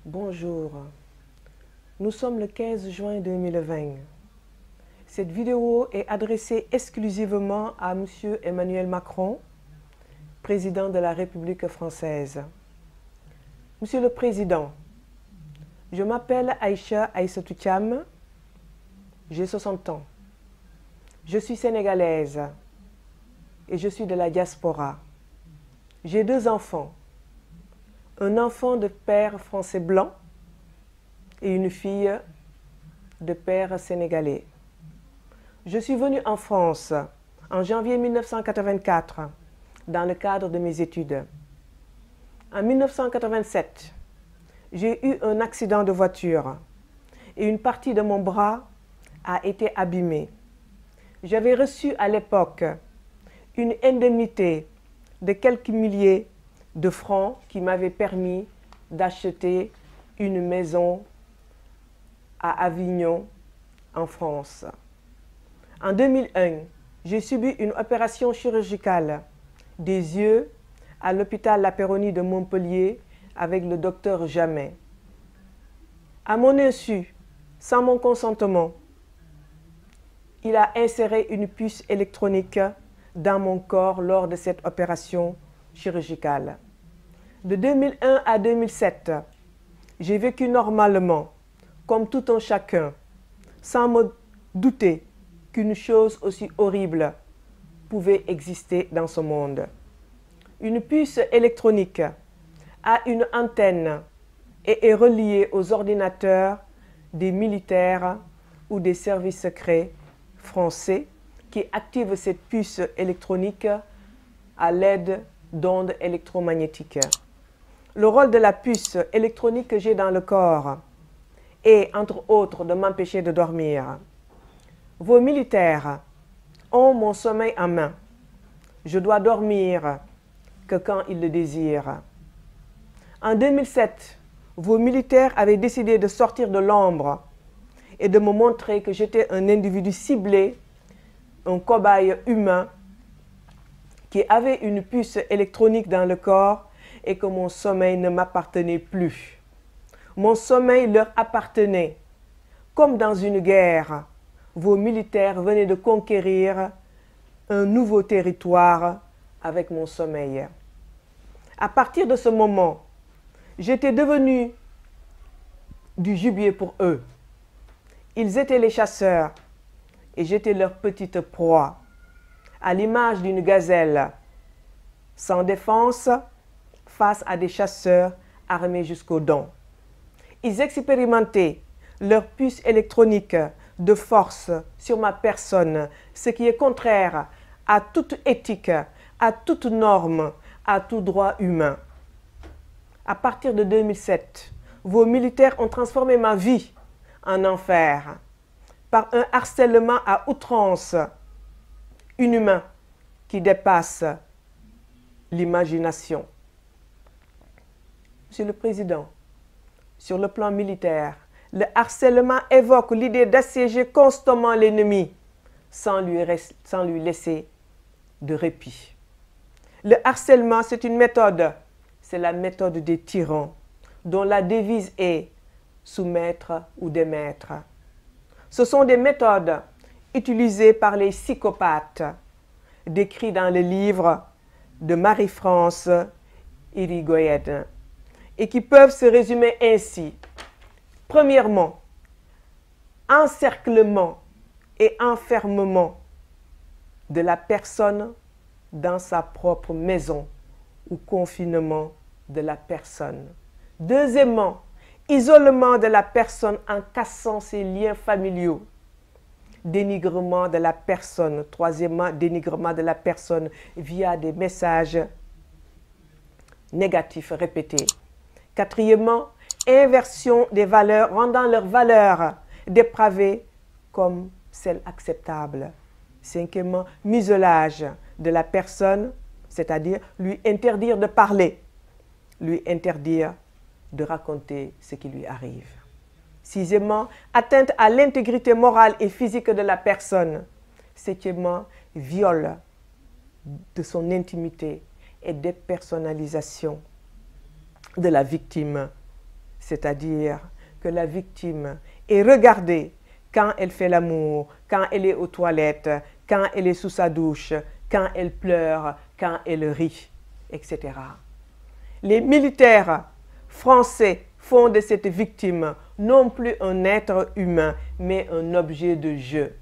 Bonjour, nous sommes le 15 juin 2020. Cette vidéo est adressée exclusivement à M. Emmanuel Macron, président de la République française. Monsieur le Président, je m'appelle Aïcha Aïssatou Thiam, j'ai 60 ans. Je suis sénégalaise et je suis de la diaspora. J'ai 2 enfants. Un enfant de père français blanc et une fille de père sénégalais. Je suis venue en France en janvier 1984 dans le cadre de mes études. En 1987, j'ai eu un accident de voiture et une partie de mon bras a été abîmée. J'avais reçu à l'époque une indemnité de quelques milliers de francs qui m'avait permis d'acheter une maison à Avignon, en France. En 2001, j'ai subi une opération chirurgicale des yeux à l'hôpital La Péronie de Montpellier avec le docteur Jamet. À mon insu, sans mon consentement, il a inséré une puce électronique dans mon corps lors de cette opération chirurgicale. De 2001 à 2007, j'ai vécu normalement, comme tout un chacun, sans me douter qu'une chose aussi horrible pouvait exister dans ce monde. Une puce électronique a une antenne et est reliée aux ordinateurs des militaires ou des services secrets français qui activent cette puce électronique à l'aide d'ondes électromagnétiques. Le rôle de la puce électronique que j'ai dans le corps est, entre autres, de m'empêcher de dormir. Vos militaires ont mon sommeil en main. Je dois dormir que quand ils le désirent. En 2007, vos militaires avaient décidé de sortir de l'ombre et de me montrer que j'étais un individu ciblé, un cobaye humain qui avait une puce électronique dans le corps et que mon sommeil ne m'appartenait plus. Mon sommeil leur appartenait. Comme dans une guerre, vos militaires venaient de conquérir un nouveau territoire avec mon sommeil. À partir de ce moment, j'étais devenu du gibier pour eux. Ils étaient les chasseurs et j'étais leur petite proie, à l'image d'une gazelle, sans défense, face à des chasseurs armés jusqu'aux dents. Ils expérimentaient leur puce électronique de force sur ma personne, ce qui est contraire à toute éthique, à toute norme, à tout droit humain. À partir de 2007, vos militaires ont transformé ma vie en enfer par un harcèlement à outrance inhumain qui dépasse l'imagination. Monsieur le Président, sur le plan militaire, le harcèlement évoque l'idée d'assiéger constamment l'ennemi sans lui laisser de répit. Le harcèlement, c'est une méthode, c'est la méthode des tyrans, dont la devise est soumettre ou démettre. Ce sont des méthodes utilisées par les psychopathes, décrits dans le livre de Marie-France Irigoyen, et qui peuvent se résumer ainsi. Premièrement, encerclement et enfermement de la personne dans sa propre maison ou confinement de la personne. Deuxièmement, isolement de la personne en cassant ses liens familiaux. Dénigrement de la personne. Troisièmement, dénigrement de la personne via des messages négatifs répétés. Quatrièmement, inversion des valeurs, rendant leurs valeurs dépravées comme celles acceptables. Cinquièmement, muselage de la personne, c'est-à-dire lui interdire de parler, lui interdire de raconter ce qui lui arrive. Sixièmement, atteinte à l'intégrité morale et physique de la personne. Septièmement, viol de son intimité et dépersonnalisation de la victime. c'est-à-dire que la victime est regardée quand elle fait l'amour, quand elle est aux toilettes, quand elle est sous sa douche, quand elle pleure, quand elle rit, etc. Les militaires français font de cette victime non plus un être humain, mais un objet de jeu.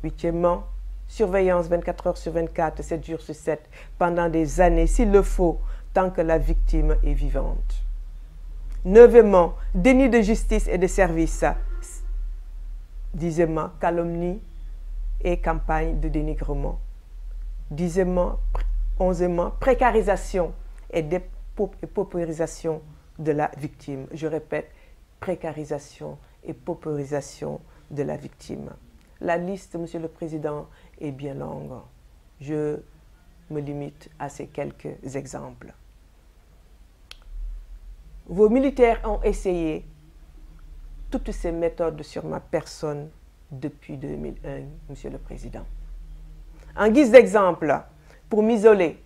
Huitièmement, surveillance 24 heures sur 24, 7 jours sur 7, pendant des années, s'il le faut, tant que la victime est vivante. Neuvièmement, déni de justice et de service. Dixièmement, calomnie et campagne de dénigrement. Dixièmement, onzièmement, précarisation et paupérisation de la victime. Je répète, précarisation et paupérisation de la victime. La liste, Monsieur le Président, est bien longue. Je me limite à ces quelques exemples. Vos militaires ont essayé toutes ces méthodes sur ma personne depuis 2001, Monsieur le Président. En guise d'exemple, pour m'isoler,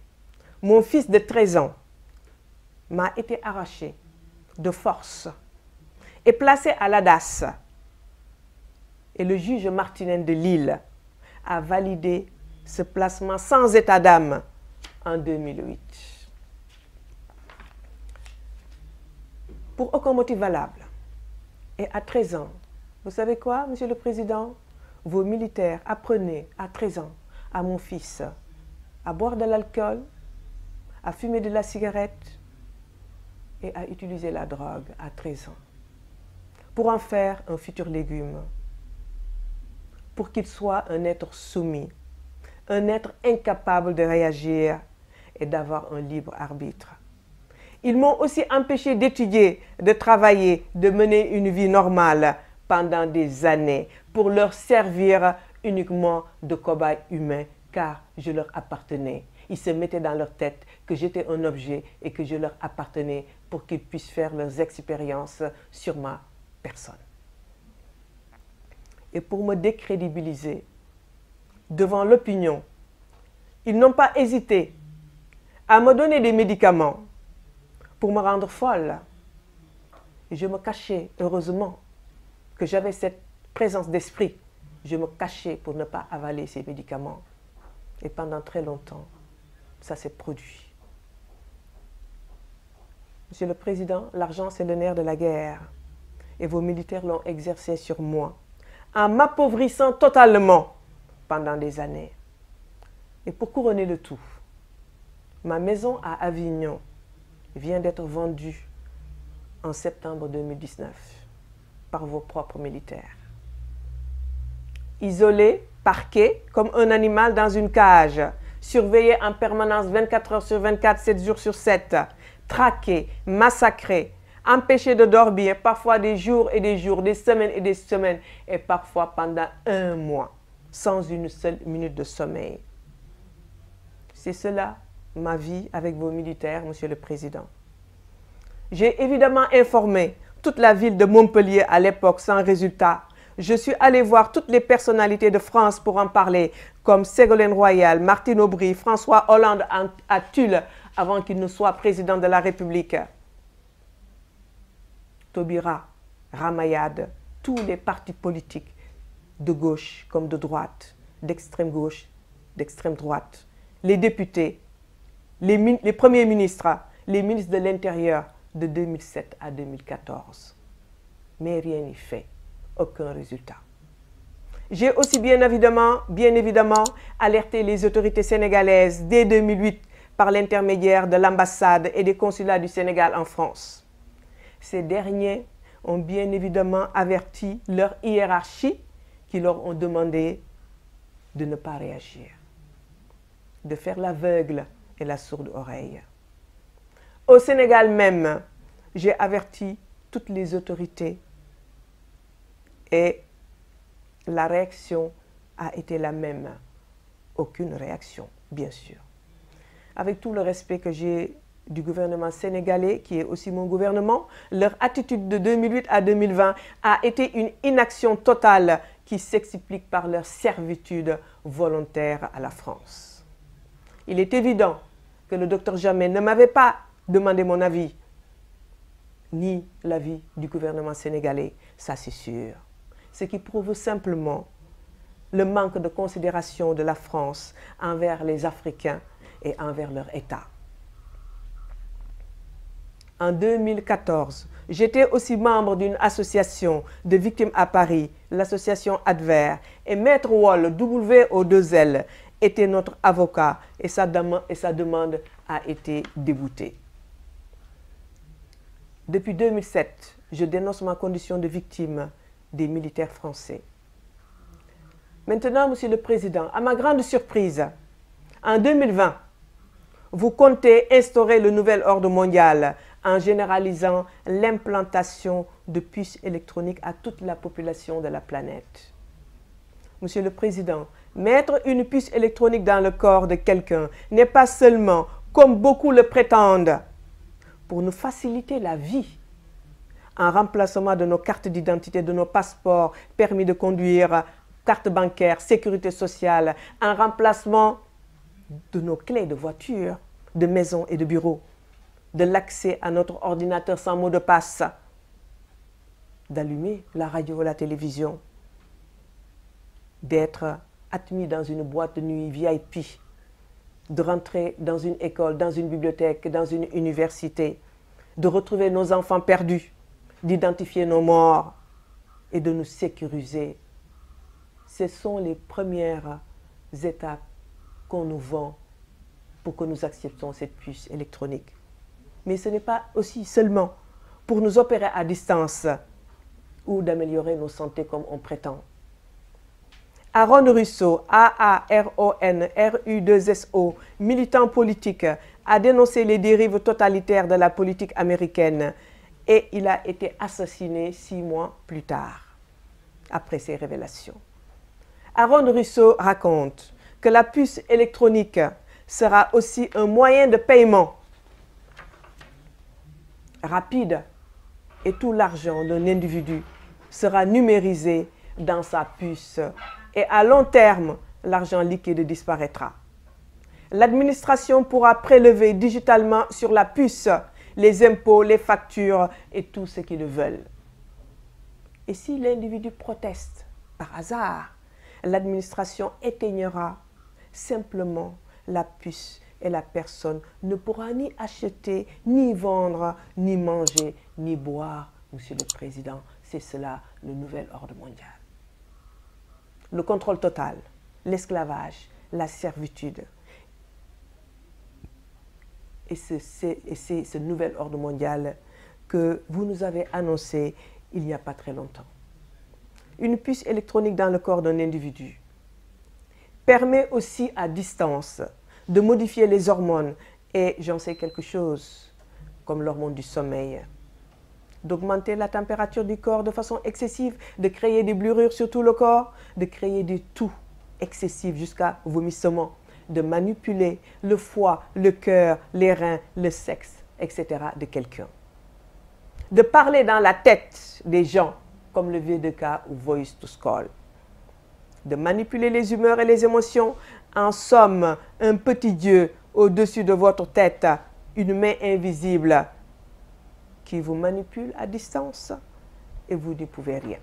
mon fils de 13 ans m'a été arraché de force et placé à l'ADAS. Et le juge Martinez de Lille a validé ce placement sans état d'âme en 2008. Pour aucun motif valable. Et à 13 ans, vous savez quoi, Monsieur le Président? Vos militaires apprenaient à 13 ans à mon fils à boire de l'alcool, à fumer de la cigarette et à utiliser la drogue à 13 ans. Pour en faire un futur légume. Pour qu'il soit un être soumis, un être incapable de réagir et d'avoir un libre arbitre. Ils m'ont aussi empêché d'étudier, de travailler, de mener une vie normale pendant des années pour leur servir uniquement de cobaye humain car je leur appartenais. Ils se mettaient dans leur tête que j'étais un objet et que je leur appartenais pour qu'ils puissent faire leurs expériences sur ma personne. Et pour me décrédibiliser devant l'opinion, ils n'ont pas hésité à me donner des médicaments pour me rendre folle. Et je me cachais, heureusement, que j'avais cette présence d'esprit. Je me cachais pour ne pas avaler ces médicaments. Et pendant très longtemps, ça s'est produit. Monsieur le Président, l'argent c'est le nerf de la guerre. Et vos militaires l'ont exercé sur moi, en m'appauvrissant totalement pendant des années. Et pour couronner le tout, ma maison à Avignon vient d'être vendue en septembre 2019 par vos propres militaires. Isolé, parqué, comme un animal dans une cage, surveillé en permanence 24 heures sur 24, 7 jours sur 7, traqué, massacré, empêché de dormir, parfois des jours et des jours, des semaines, et parfois pendant un mois, sans une seule minute de sommeil. C'est cela, ma vie avec vos militaires, Monsieur le Président. J'ai évidemment informé toute la ville de Montpellier à l'époque sans résultat. Je suis allé voir toutes les personnalités de France pour en parler, comme Ségolène Royal, Martine Aubry, François Hollande à Tulle, avant qu'il ne soit président de la République. Taubira, Ramayad, tous les partis politiques de gauche comme de droite, d'extrême gauche, d'extrême droite, les députés, les premiers ministres, les ministres de l'Intérieur de 2007 à 2014. Mais rien n'y fait, aucun résultat. J'ai aussi bien évidemment alerté les autorités sénégalaises dès 2008 par l'intermédiaire de l'ambassade et des consulats du Sénégal en France. Ces derniers ont bien évidemment averti leur hiérarchie qui leur ont demandé de ne pas réagir, de faire l'aveugle et la sourde oreille. Au Sénégal même, j'ai averti toutes les autorités et la réaction a été la même. Aucune réaction, bien sûr. Avec tout le respect que j'ai du gouvernement sénégalais, qui est aussi mon gouvernement, leur attitude de 2008 à 2020 a été une inaction totale qui s'explique par leur servitude volontaire à la France. Il est évident que le docteur Jammeh ne m'avait pas demandé mon avis ni l'avis du gouvernement sénégalais, ça c'est sûr. Ce qui prouve simplement le manque de considération de la France envers les Africains et envers leur État. En 2014, j'étais aussi membre d'une association de victimes à Paris, l'association Adver, et Maître Wall, WO2L, était notre avocat et sa demande a été déboutée. Depuis 2007, je dénonce ma condition de victime des militaires français. Maintenant, Monsieur le Président, à ma grande surprise, en 2020, vous comptez instaurer le nouvel ordre mondial en généralisant l'implantation de puces électroniques à toute la population de la planète. Monsieur le Président, mettre une puce électronique dans le corps de quelqu'un n'est pas seulement, comme beaucoup le prétendent, pour nous faciliter la vie, en remplacement de nos cartes d'identité, de nos passeports, permis de conduire, carte bancaire, sécurité sociale, en remplacement de nos clés de voiture, de maison et de bureau, de l'accès à notre ordinateur sans mot de passe, d'allumer la radio et la télévision, d'être admis dans une boîte de nuit VIP, de rentrer dans une école, dans une bibliothèque, dans une université, de retrouver nos enfants perdus, d'identifier nos morts et de nous sécuriser. Ce sont les premières étapes qu'on nous vend pour que nous acceptions cette puce électronique. Mais ce n'est pas aussi seulement pour nous opérer à distance ou d'améliorer nos santé comme on prétend. Aaron Russo, A-A-R-O-N-R-U-2-S-O, militant politique, a dénoncé les dérives totalitaires de la politique américaine et il a été assassiné 6 mois plus tard, après ces révélations. Aaron Russo raconte que la puce électronique sera aussi un moyen de paiement rapide et tout l'argent d'un individu sera numérisé dans sa puce et à long terme, l'argent liquide disparaîtra. L'administration pourra prélever digitalement sur la puce les impôts, les factures et tout ce qu'ils veulent. Et si l'individu proteste par hasard, l'administration éteignera simplement la puce et la personne ne pourra ni acheter, ni vendre, ni manger, ni boire. Monsieur le Président, c'est cela le nouvel ordre mondial. Le contrôle total, l'esclavage, la servitude. Et c'est ce nouvel ordre mondial que vous nous avez annoncé il n'y a pas très longtemps. Une puce électronique dans le corps d'un individu permet aussi à distance de modifier les hormones et, j'en sais quelque chose, comme l'hormone du sommeil, d'augmenter la température du corps de façon excessive, de créer des brûlures sur tout le corps, de créer des toux excessifs jusqu'à vomissement, de manipuler le foie, le cœur, les reins, le sexe, etc. de quelqu'un. De parler dans la tête des gens, comme le V2K ou Voice to Call. De manipuler les humeurs et les émotions, en somme, un petit Dieu au-dessus de votre tête, une main invisible qui vous manipule à distance et vous n'y pouvez rien.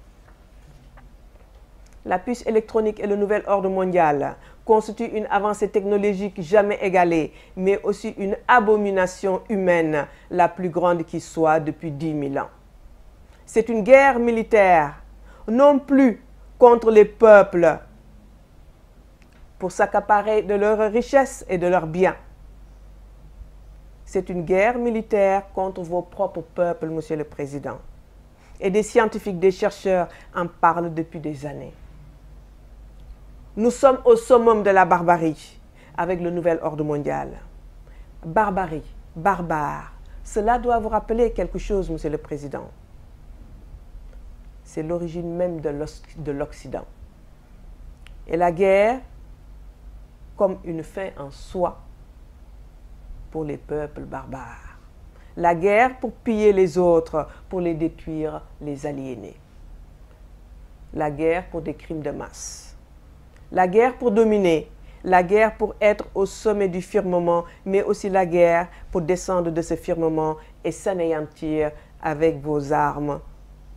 La puce électronique et le nouvel ordre mondial constituent une avancée technologique jamais égalée, mais aussi une abomination humaine, la plus grande qui soit depuis 10 000 ans. C'est une guerre militaire, non plus contre les peuples, pour s'accaparer de leurs richesses et de leurs biens. C'est une guerre militaire contre vos propres peuples, Monsieur le Président. Et des scientifiques, des chercheurs en parlent depuis des années. Nous sommes au summum de la barbarie avec le nouvel ordre mondial. Barbarie, barbare, cela doit vous rappeler quelque chose, Monsieur le Président. C'est l'origine même de l'Occident. Et la guerre, comme une fin en soi pour les peuples barbares. La guerre pour piller les autres, pour les détruire, les aliéner. La guerre pour des crimes de masse. La guerre pour dominer. La guerre pour être au sommet du firmament, mais aussi la guerre pour descendre de ce firmament et s'anéantir avec vos armes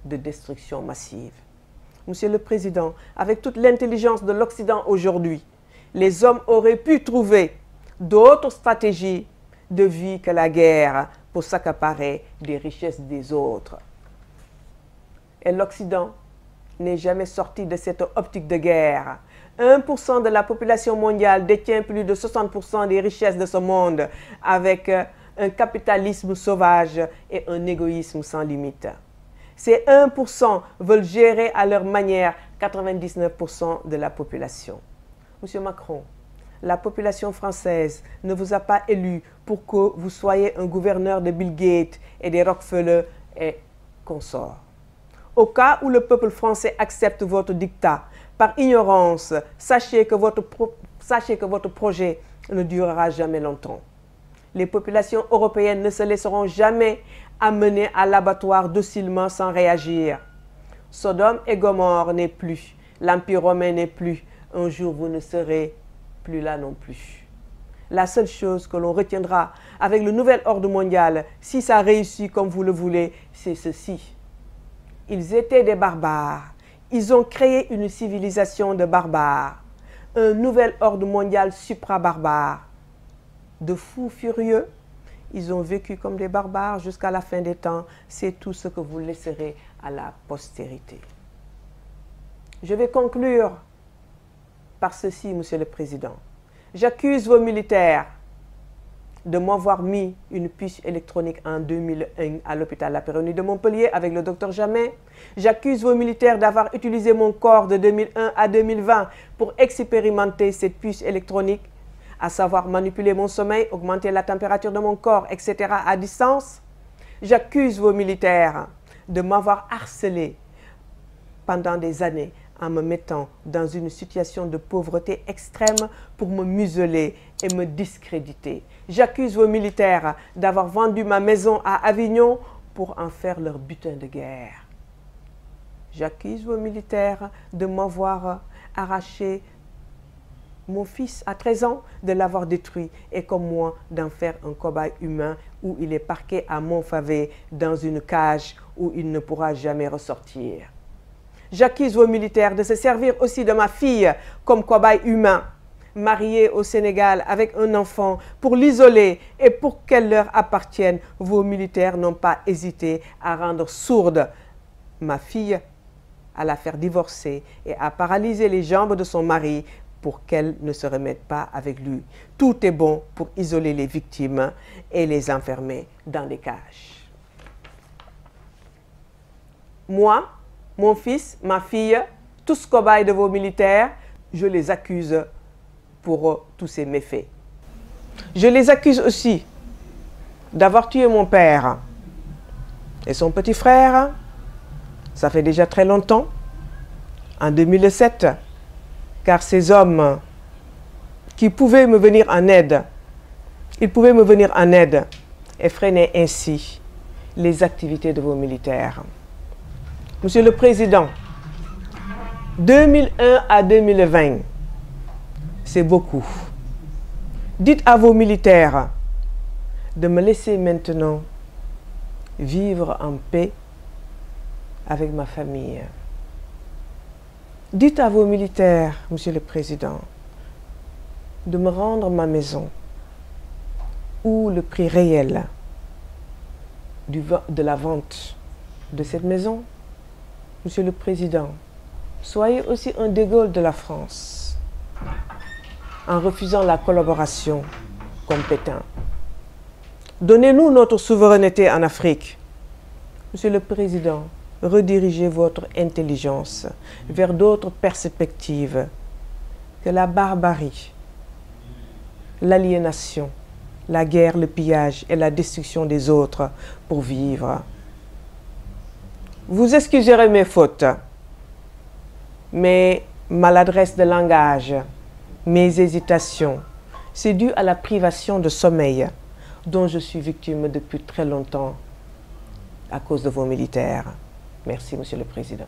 de destruction massive. Monsieur le Président, avec toute l'intelligence de l'Occident aujourd'hui, les hommes auraient pu trouver d'autres stratégies de vie que la guerre pour s'accaparer des richesses des autres. Et l'Occident n'est jamais sorti de cette optique de guerre. 1% de la population mondiale détient plus de 60% des richesses de ce monde, avec un capitalisme sauvage et un égoïsme sans limite. Ces 1% veulent gérer à leur manière 99% de la population. Monsieur Macron, la population française ne vous a pas élu pour que vous soyez un gouverneur de Bill Gates et des Rockefeller et consorts. Au cas où le peuple français accepte votre dictat, par ignorance, sachez que votre projet ne durera jamais longtemps. Les populations européennes ne se laisseront jamais amener à l'abattoir docilement sans réagir. Sodome et Gomorrhe n'est plus, l'Empire romain n'est plus. Un jour, vous ne serez plus là non plus. La seule chose que l'on retiendra avec le nouvel ordre mondial, si ça réussit comme vous le voulez, c'est ceci. Ils étaient des barbares. Ils ont créé une civilisation de barbares. Un nouvel ordre mondial supra-barbare. De fous furieux, ils ont vécu comme des barbares jusqu'à la fin des temps. C'est tout ce que vous laisserez à la postérité. Je vais conclure par ceci, Monsieur le Président. J'accuse vos militaires de m'avoir mis une puce électronique en 2001 à l'hôpital La Péronie de Montpellier avec le docteur Jamet. J'accuse vos militaires d'avoir utilisé mon corps de 2001 à 2020 pour expérimenter cette puce électronique, à savoir manipuler mon sommeil, augmenter la température de mon corps, etc. à distance. J'accuse vos militaires de m'avoir harcelé pendant des années en me mettant dans une situation de pauvreté extrême pour me museler et me discréditer. J'accuse vos militaires d'avoir vendu ma maison à Avignon pour en faire leur butin de guerre. J'accuse vos militaires de m'avoir arraché mon fils à 13 ans, de l'avoir détruit et comme moi d'en faire un cobaye humain où il est parqué à Montfavet dans une cage où il ne pourra jamais ressortir. J'accuse vos militaires de se servir aussi de ma fille comme cobaye humain, mariée au Sénégal avec un enfant, pour l'isoler et pour qu'elle leur appartienne. Vos militaires n'ont pas hésité à rendre sourde ma fille, à la faire divorcer et à paralyser les jambes de son mari pour qu'elle ne se remette pas avec lui. Tout est bon pour isoler les victimes et les enfermer dans des cages. Moi, mon fils, ma fille, tous cobayes de vos militaires, je les accuse pour tous ces méfaits. Je les accuse aussi d'avoir tué mon père et son petit frère. Ça fait déjà très longtemps, en 2007, car ces hommes qui pouvaient me venir en aide, ils pouvaient me venir en aide et freiner ainsi les activités de vos militaires. Monsieur le Président, 2001 à 2020, c'est beaucoup. Dites à vos militaires de me laisser maintenant vivre en paix avec ma famille. Dites à vos militaires, Monsieur le Président, de me rendre ma maison ou le prix réel de la vente de cette maison. Monsieur le Président, soyez aussi un De Gaulle de la France en refusant la collaboration comme Pétain. Donnez-nous notre souveraineté en Afrique. Monsieur le Président, redirigez votre intelligence vers d'autres perspectives que la barbarie, l'aliénation, la guerre, le pillage et la destruction des autres pour vivre. Vous excuserez mes fautes, mes maladresses de langage, mes hésitations. C'est dû à la privation de sommeil dont je suis victime depuis très longtemps à cause de vos militaires. Merci, Monsieur le Président.